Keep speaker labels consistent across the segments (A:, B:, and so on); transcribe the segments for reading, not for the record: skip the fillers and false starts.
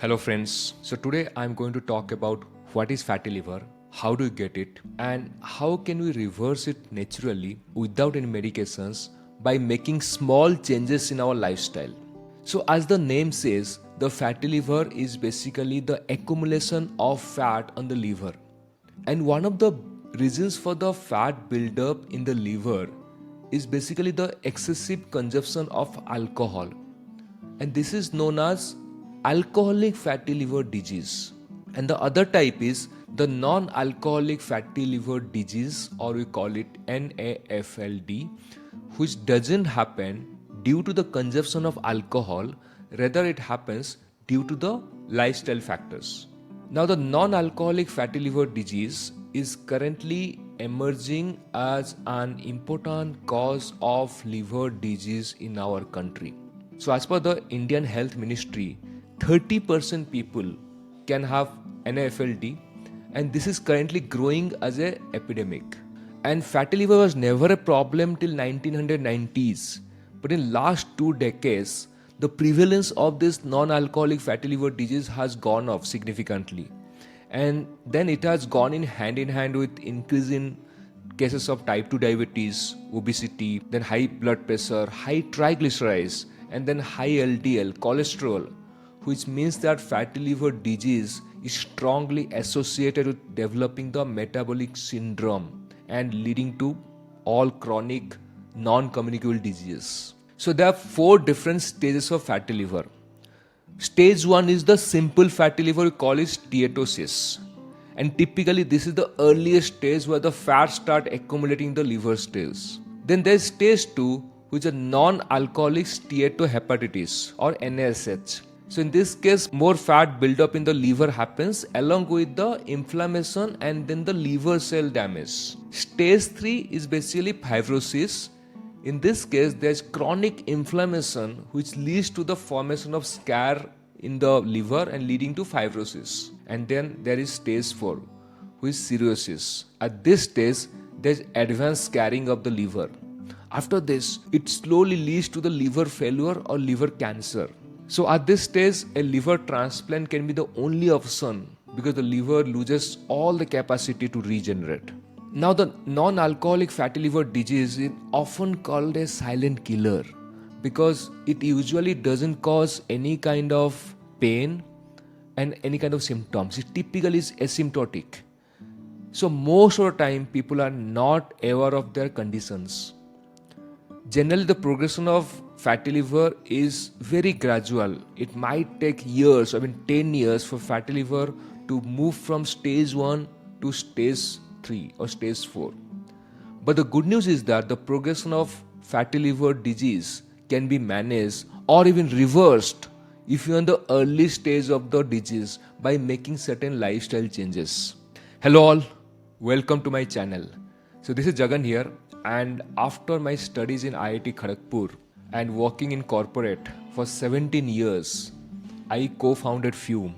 A: Hello friends. So today I'm going to talk about what is fatty liver, how do you get it, and how can we reverse it naturally without any medications by making small changes in our lifestyle. So as the name says, the fatty liver is basically the accumulation of fat on the liver. And one of the reasons for the fat buildup in the liver is basically the excessive consumption of alcohol, and this is known as alcoholic fatty liver disease. And the other type is the non-alcoholic fatty liver disease, or we call it NAFLD, which doesn't happen due to the consumption of alcohol, rather it happens due to the lifestyle factors. Now, the non-alcoholic fatty liver disease is currently emerging as an important cause of liver disease in our country. So, as per the Indian Health Ministry, 30% people can have NAFLD, and this is currently growing as an epidemic. And fatty liver was never a problem till 1990s, but in last 2 decades, the prevalence of this non-alcoholic fatty liver disease has gone up significantly, and then it has gone in hand with increase in cases of type 2 diabetes, obesity, then high blood pressure, high triglycerides, and then high LDL cholesterol, which means that fatty liver disease is strongly associated with developing the metabolic syndrome and leading to all chronic non-communicable diseases. So there are 4 different stages of fatty liver. Stage 1 is the simple fatty liver, we call it steatosis. And typically this is the earliest stage where the fats start accumulating in the liver cells. Then there is stage 2, which is a non-alcoholic steatohepatitis, or NASH. So in this case, more fat buildup in the liver happens along with the inflammation and then the liver cell damage. Stage 3 is basically fibrosis. In this case, there is chronic inflammation which leads to the formation of scar in the liver and leading to fibrosis. And then there is stage 4, which is cirrhosis. At this stage, there is advanced scarring of the liver. After this, it slowly leads to the liver failure or liver cancer. So at this stage, a liver transplant can be the only option because the liver loses all the capacity to regenerate. Now, the non-alcoholic fatty liver disease is often called a silent killer because it usually doesn't cause any kind of pain and any kind of symptoms. It typically is asymptomatic. So most of the time, people are not aware of their conditions. Generally, the progression of fatty liver is very gradual. It might take years, 10 years for fatty liver to move from stage 1 to stage 3 or stage 4. But the good news is that the progression of fatty liver disease can be managed or even reversed if you are in the early stage of the disease by making certain lifestyle changes. Hello all, welcome to my channel. So this is Jagan here, and after my studies in IIT Kharagpur and working in corporate for 17 years, I co-founded Fume,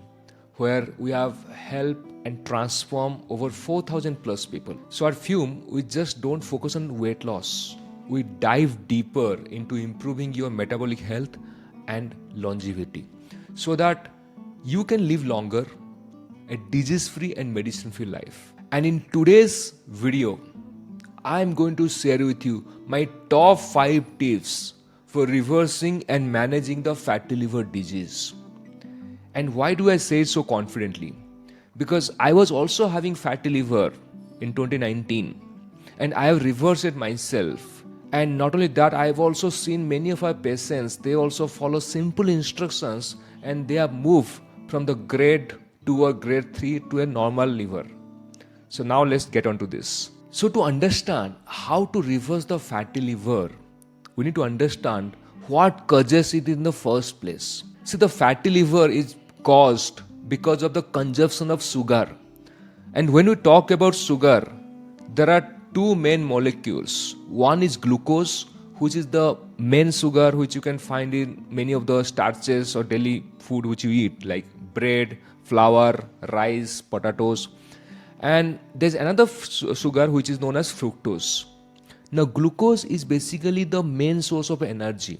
A: where we have helped and transformed over 4,000 plus people. So at Fume, we just don't focus on weight loss. We dive deeper into improving your metabolic health and longevity so that you can live longer, a disease-free and medicine-free life. And in today's video, I'm going to share with you my top 5 tips for reversing and managing the fatty liver disease. And why do I say it so confidently? Because I was also having fatty liver in 2019 and I have reversed it myself. And not only that, I have also seen many of our patients, they also follow simple instructions and they have moved from the grade 2 or grade 3 to a normal liver. So now let's get on to this. So to understand how to reverse the fatty liver, we need to understand what causes it in the first place. See, the fatty liver is caused because of the consumption of sugar. And when we talk about sugar, there are 2 main molecules. One is glucose, which is the main sugar which you can find in many of the starches or daily food which you eat, like bread, flour, rice, potatoes. And there's another sugar which is known as fructose. Now, glucose is basically the main source of energy,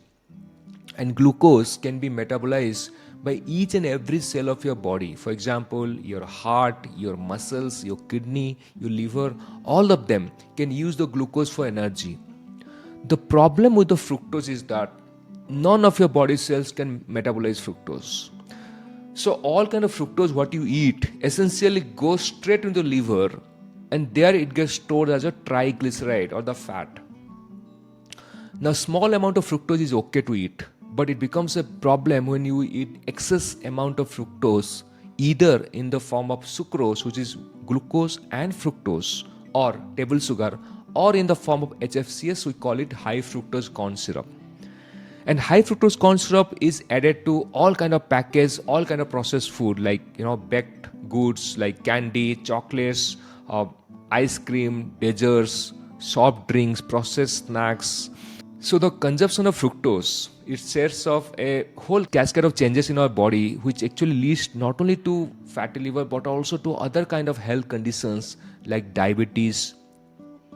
A: and glucose can be metabolized by each and every cell of your body. For example, your heart, your muscles, your kidney, your liver, all of them can use the glucose for energy. The problem with the fructose is that none of your body cells can metabolize fructose. So all kind of fructose what you eat essentially goes straight into the liver, and there it gets stored as a triglyceride or the fat. Now small amount of fructose is okay to eat, but it becomes a problem when you eat excess amount of fructose, either in the form of sucrose, which is glucose and fructose, or table sugar, or in the form of HFCS, we call it high fructose corn syrup. And high fructose corn syrup is added to all kind of packaged, all kind of processed food, like baked goods like candy, chocolates, ice cream, desserts, soft drinks, processed snacks. So the consumption of fructose, it sets off a whole cascade of changes in our body, which actually leads not only to fatty liver but also to other kind of health conditions like diabetes,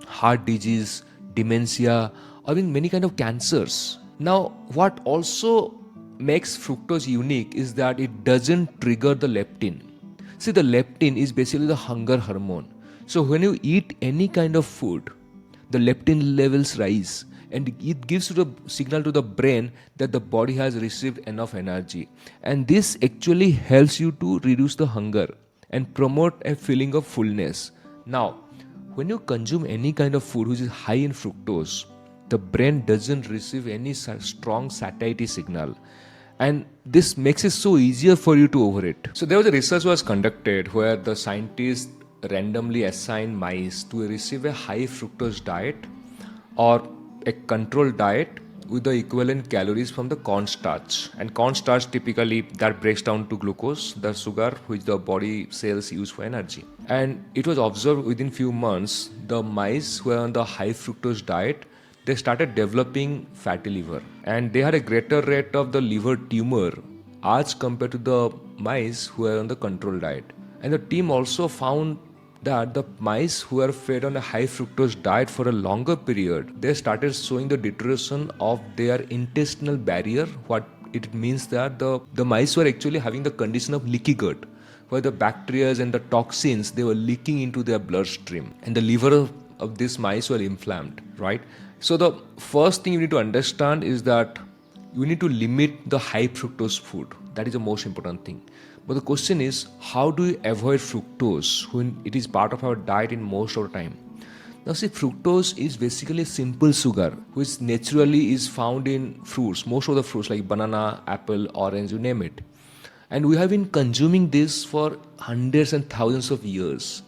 A: heart disease, dementia, or even many kind of cancers. Now, what also makes fructose unique is that it doesn't trigger the leptin. See, the leptin is basically the hunger hormone. So when you eat any kind of food, the leptin levels rise, and it gives you the signal to the brain that the body has received enough energy. And this actually helps you to reduce the hunger and promote a feeling of fullness. Now, when you consume any kind of food which is high in fructose, the brain doesn't receive any strong satiety signal, and this makes it so easier for you to overeat. So there was a research was conducted where the scientists randomly assigned mice to receive a high fructose diet or a controlled diet with the equivalent calories from the cornstarch. And cornstarch typically that breaks down to glucose, the sugar which the body cells use for energy. And it was observed within few months, the mice who were on the high fructose diet, they started developing fatty liver, and they had a greater rate of the liver tumor as compared to the mice who were on the control diet. And the team also found that the mice who were fed on a high fructose diet for a longer period, they started showing the deterioration of their intestinal barrier. What it means that the mice were actually having the condition of leaky gut, where the bacteria and the toxins, they were leaking into their bloodstream, and the liver of these mice were inflamed, right? So the first thing you need to understand is that you need to limit the high fructose food. That is the most important thing. But the question is, how do you avoid fructose when it is part of our diet in most of the time? Now see, fructose is basically simple sugar which naturally is found in fruits, most of the fruits like banana, apple, orange, you name it. And we have been consuming this for hundreds and thousands of years.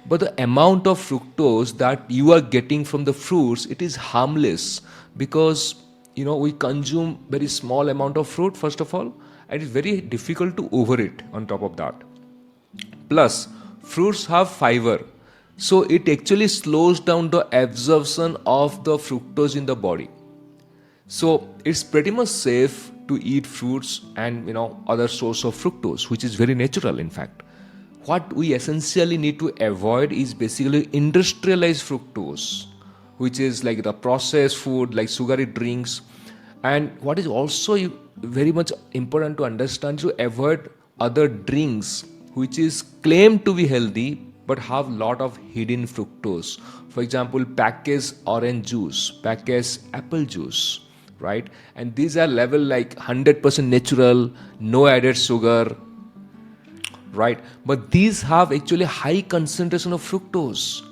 A: But the amount of fructose that you are getting from the fruits, it is harmless, because we consume very small amount of fruit first of all, and it's very difficult to overeat on top of that. Plus, fruits have fiber, so it actually slows down the absorption of the fructose in the body. So it's pretty much safe to eat fruits and other source of fructose, which is very natural in fact. What we essentially need to avoid is basically industrialized fructose, which is like the processed food like sugary drinks. And what is also very much important to understand, to avoid other drinks which is claimed to be healthy but have lot of hidden fructose. For example, packaged orange juice, packaged apple juice, right? And these are level like 100% natural, no added sugar, right? But these have actually high concentration of fructose.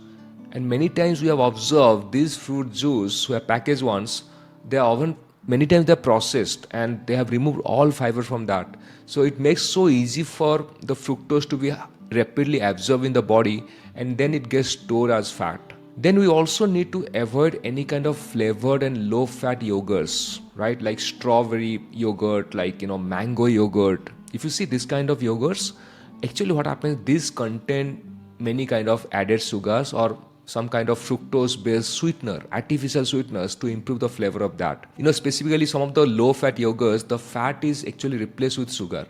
A: And many times we have observed these fruit juice who are packaged ones, they are often, many times they are processed and they have removed all fiber from that. So it makes so easy for the fructose to be rapidly absorbed in the body, and then it gets stored as fat. Then we also need to avoid any kind of flavored and low fat yogurts, right? Like strawberry yogurt, like mango yogurt. If you see this kind of yogurts, actually what happens, these contain many kind of added sugars or some kind of fructose based sweetener, artificial sweeteners, to improve the flavor of that. Specifically some of the low fat yogurts, the fat is actually replaced with sugar,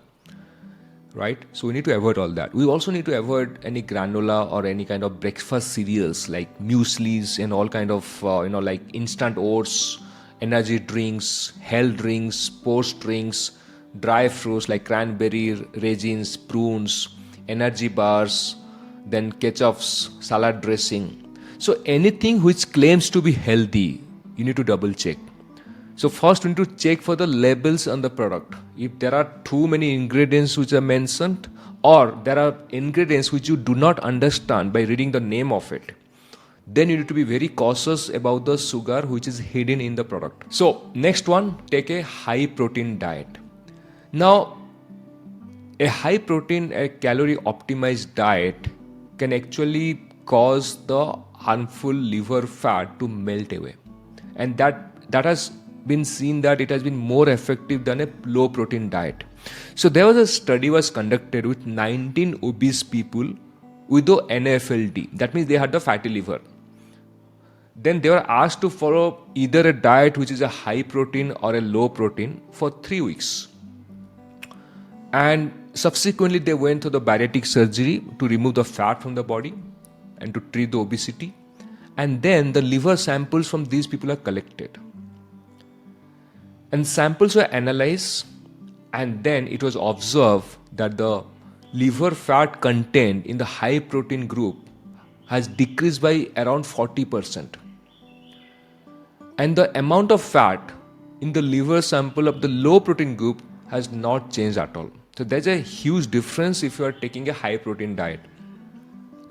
A: right? So we need to avoid all that. We also need to avoid any granola or any kind of breakfast cereals like mueslis and all kind of like instant oats, energy drinks, health drinks, sports drinks, dry fruits like cranberry, raisins, prunes, energy bars, then ketchups, salad dressing. So anything which claims to be healthy, you need to double check. So first we need to check for the labels on the product. If there are too many ingredients which are mentioned, or there are ingredients which you do not understand by reading the name of it, then you need to be very cautious about the sugar which is hidden in the product. So next one, take a high protein diet. Now, a high protein, a calorie optimized diet can actually cause the harmful liver fat to melt away. And that has been seen that it has been more effective than a low protein diet. So there was a study was conducted with 19 obese people with the NAFLD. That means they had the fatty liver. Then they were asked to follow either a diet which is a high protein or a low protein for 3 weeks. And subsequently they went through the bariatric surgery to remove the fat from the body and to treat the obesity. And then the liver samples from these people are collected. And samples were analyzed, and then it was observed that the liver fat content in the high protein group has decreased by around 40%. And the amount of fat in the liver sample of the low protein group has not changed at all. So there's a huge difference if you are taking a high protein diet.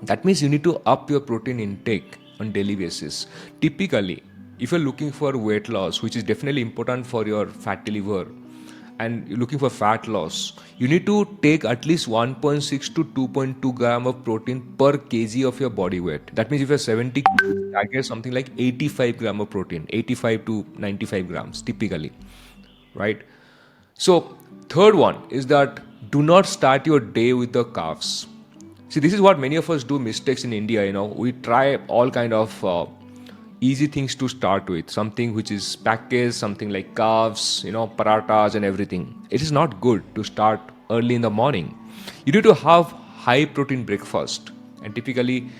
A: That means you need to up your protein intake on daily basis. Typically, if you're looking for weight loss, which is definitely important for your fatty liver, and you're looking for fat loss, you need to take at least 1.6 to 2.2 gram of protein per kg of your body weight. That means if you're 70, target something like 85 gram of protein, 85 to 95 grams typically, right? So third one is that do not start your day with the carbs. See, this is what many of us do mistakes in India. We try all kind of easy things to start with, something which is packaged, something like carbs, parathas and everything. It is not good to start early in the morning. You need to have high protein breakfast. And typically,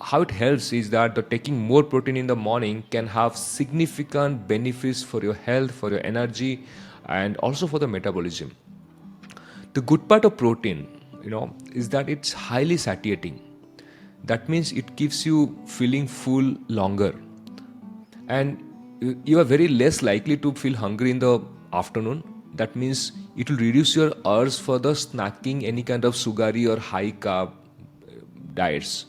A: how it helps is that taking more protein in the morning can have significant benefits for your health, for your energy, and also for the metabolism. The good part of protein, is that it's highly satiating. That means it keeps you feeling full longer. And you are very less likely to feel hungry in the afternoon. That means it will reduce your urge for the snacking, any kind of sugary or high carb diets.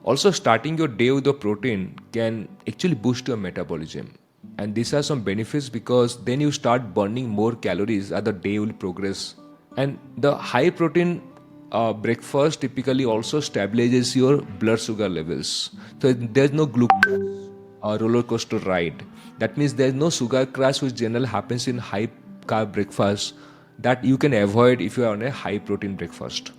A: Also, starting your day with the protein can actually boost your metabolism. And these are some benefits because then you start burning more calories as the day will progress. And the high protein breakfast typically also stabilizes your blood sugar levels. So there's no glucose roller coaster ride. That means there's no sugar crash which generally happens in high carb breakfast that you can avoid if you are on a high protein breakfast.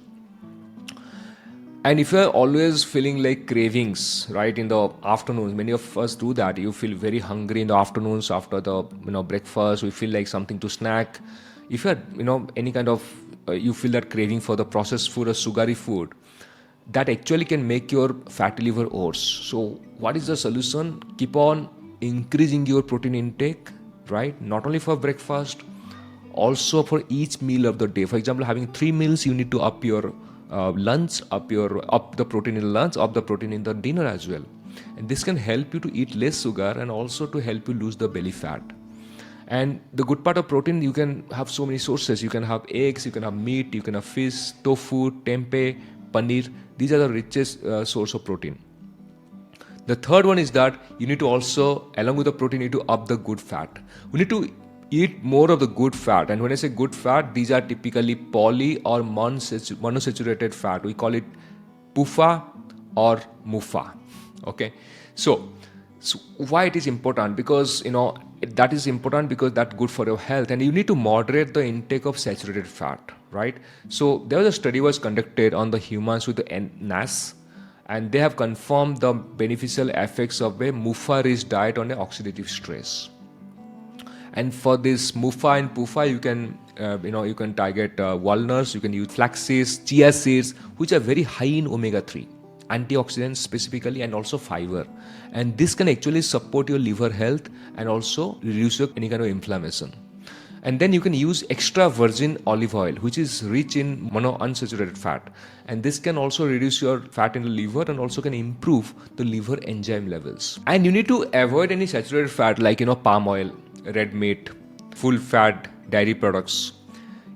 A: And if you're always feeling like cravings, right, in the afternoons, many of us do that. You feel very hungry in the afternoons after the breakfast. We feel like something to snack. If you're any kind of you feel that craving for the processed food or sugary food, that actually can make your fatty liver worse. So what is the solution? Keep on increasing your protein intake, right? Not only for breakfast, also for each meal of the day. For example, having 3 meals, you need to up your lunch, up the protein in lunch, up the protein in the dinner as well. And this can help you to eat less sugar and also to help you lose the belly fat. And the good part of protein, you can have so many sources. You can have eggs, you can have meat, you can have fish, tofu, tempeh, paneer. These are the richest source of protein. The third one is that you need to also, along with the protein, you need to up the good fat. We need to eat more of the good fat. And when I say good fat, these are typically poly or monosaturated fat. We call it PUFA or MUFA. Okay. So why it is important? Because, that is important because that's good for your health, and you need to moderate the intake of saturated fat, right? So there was a study was conducted on the humans with the NAS, and they have confirmed the beneficial effects of a MUFA-rich diet on the oxidative stress. And for this MUFA and PUFA, you can target walnuts, you can use flax seeds, chia seeds, which are very high in omega-3. Antioxidants specifically, and also fiber, and this can actually support your liver health and also reduce any kind of inflammation. And then you can use extra virgin olive oil, which is rich in monounsaturated fat. And this can also reduce your fat in the liver and also can improve the liver enzyme levels. And you need to avoid any saturated fat like, palm oil, red meat, full fat dairy products.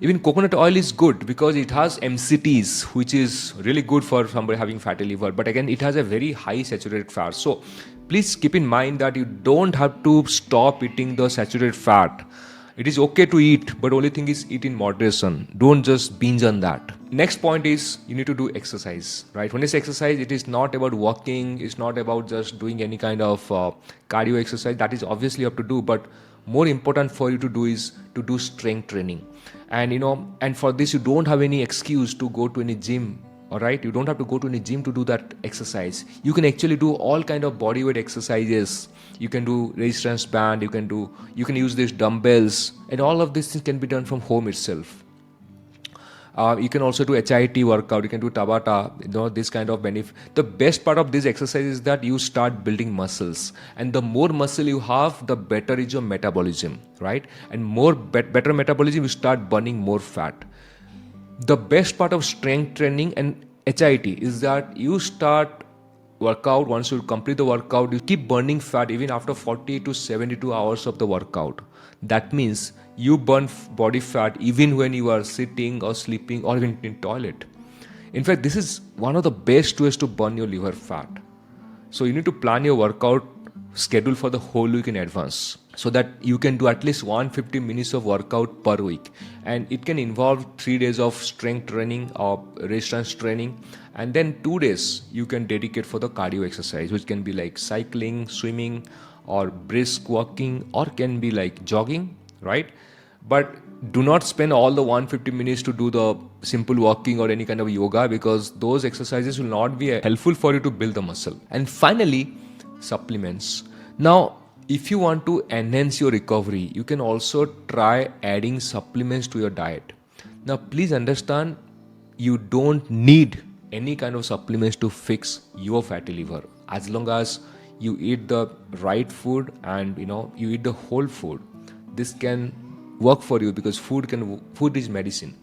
A: Even coconut oil is good because it has MCTs, which is really good for somebody having fatty liver. But again, it has a very high saturated fat. So please keep in mind that you don't have to stop eating the saturated fat. It is okay to eat, but only thing is eat in moderation. Don't just binge on that. Next point is you need to do exercise, right? When it's exercise, it is not about walking. It's not about just doing any kind of cardio exercise. That is obviously you have to do, but more important for you to do is to do strength training. And for this, you don't have any excuse to go to any gym. All right, you don't have to go to any gym to do that exercise. You can actually do all kind of body weight exercises. You can do resistance band, you can use these dumbbells, and all of these things can be done from home itself. You can also do HIIT workout, you can do Tabata, this kind of benefit. The best part of this exercise is that you start building muscles, and the more muscle you have, the better is your metabolism, right? And better metabolism, you start burning more fat. The best part of strength training and HIIT is that you start workout. Once you complete the workout, you keep burning fat even after 40 to 72 hours of the workout. That means you burn body fat even when you are sitting or sleeping or even in toilet. In fact, this is one of the best ways to burn your liver fat. So you need to plan your workout schedule for the whole week in advance so that you can do at least 150 minutes of workout per week. And it can involve 3 days of strength training or resistance training, and then 2 days you can dedicate for the cardio exercise, which can be like cycling, swimming, or brisk walking, or can be like jogging, right? But do not spend all the 150 minutes to do the simple walking or any kind of yoga, because those exercises will not be helpful for you to build the muscle. And finally, supplements. Now, if you want to enhance your recovery, you can also try adding supplements to your diet. Now, please understand, you don't need any kind of supplements to fix your fatty liver, as long as you eat the right food and you eat the whole food. This can work for you because food is medicine.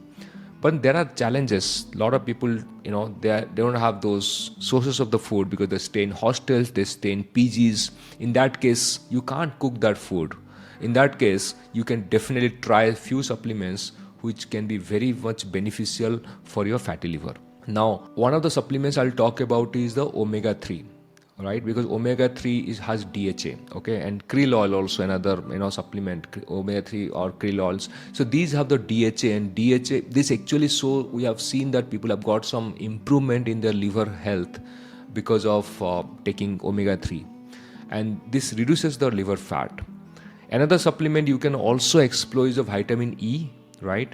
A: But there are challenges. A lot of people, they don't have those sources of the food because they stay in hostels, they stay in PGs. In that case, you can't cook that food. In that case, you can definitely try a few supplements which can be very much beneficial for your fatty liver. Now, one of the supplements I'll talk about is the omega-3. Right, because omega-3 has DHA, okay, and krill oil also another supplement, omega-3 or krill oils. So these have the DHA, and DHA, this actually, so we have seen that people have got some improvement in their liver health because of taking omega-3, and this reduces the liver fat. Another supplement you can also explore is the vitamin E, right?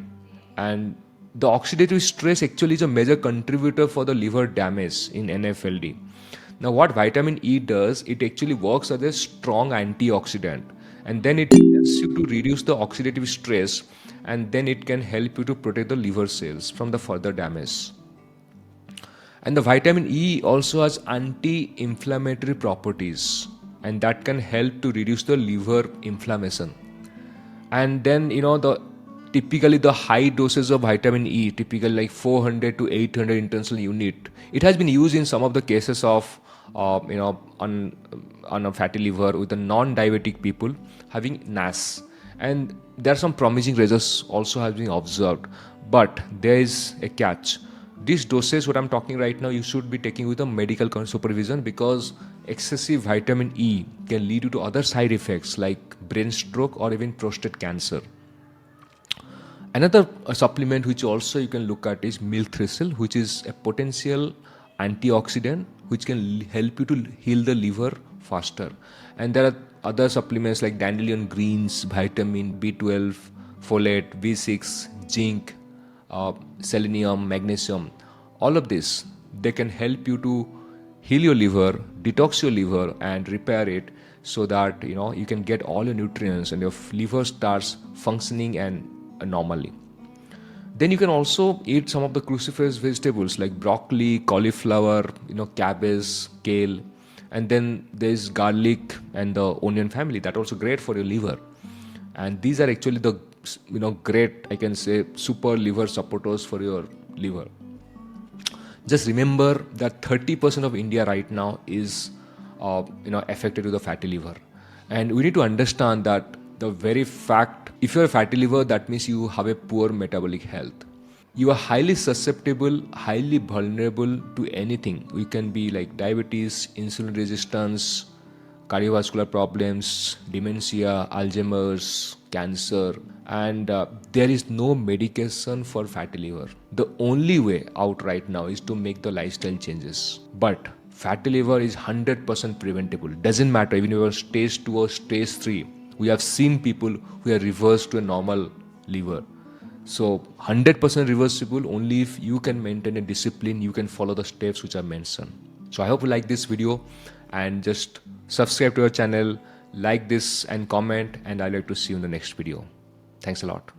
A: And the oxidative stress actually is a major contributor for the liver damage in NAFLD. Now, what vitamin E does, it actually works as a strong antioxidant, and then it helps you to reduce the oxidative stress, and then it can help you to protect the liver cells from the further damage. And the vitamin E also has anti-inflammatory properties, and that can help to reduce the liver inflammation. And then typically the high doses of vitamin E, typically like 400 to 800 international unit, it has been used in some of the cases of on a fatty liver with the non-diabetic people having NAS, and there are some promising results also have been observed, but there is a catch. These doses, what I'm talking right now, you should be taking with a medical supervision, because excessive vitamin E can lead you to other side effects like brain stroke or even prostate cancer. Another supplement which also you can look at is milk thistle, which is a potential antioxidant which can help you to heal the liver faster. And there are other supplements like dandelion greens, vitamin B12, folate, B6, zinc, selenium, magnesium. All of this, they can help you to heal your liver, detox your liver, and repair it so that you can get all your nutrients and your liver starts functioning and normally. Then you can also eat some of the cruciferous vegetables like broccoli, cauliflower, cabbage, kale, and then there's garlic and the onion family. That's also great for your liver. And these are actually the great, I can say, super liver supporters for your liver. Just remember that 30% of India right now is affected with a fatty liver, and we need to understand that the very fact, if you're a fatty liver, that means you have a poor metabolic health. You are highly susceptible, highly vulnerable to anything. We can be like diabetes, insulin resistance, cardiovascular problems, dementia, Alzheimer's, cancer, and there is no medication for fatty liver. The only way out right now is to make the lifestyle changes. But fatty liver is 100% preventable. Doesn't matter even if you're stage 2 or stage 3. We have seen people who are reversed to a normal liver. So 100% reversible only if you can maintain a discipline, you can follow the steps which I mentioned. So I hope you like this video, and just subscribe to our channel, like this and comment, and I'd like to see you in the next video. Thanks a lot.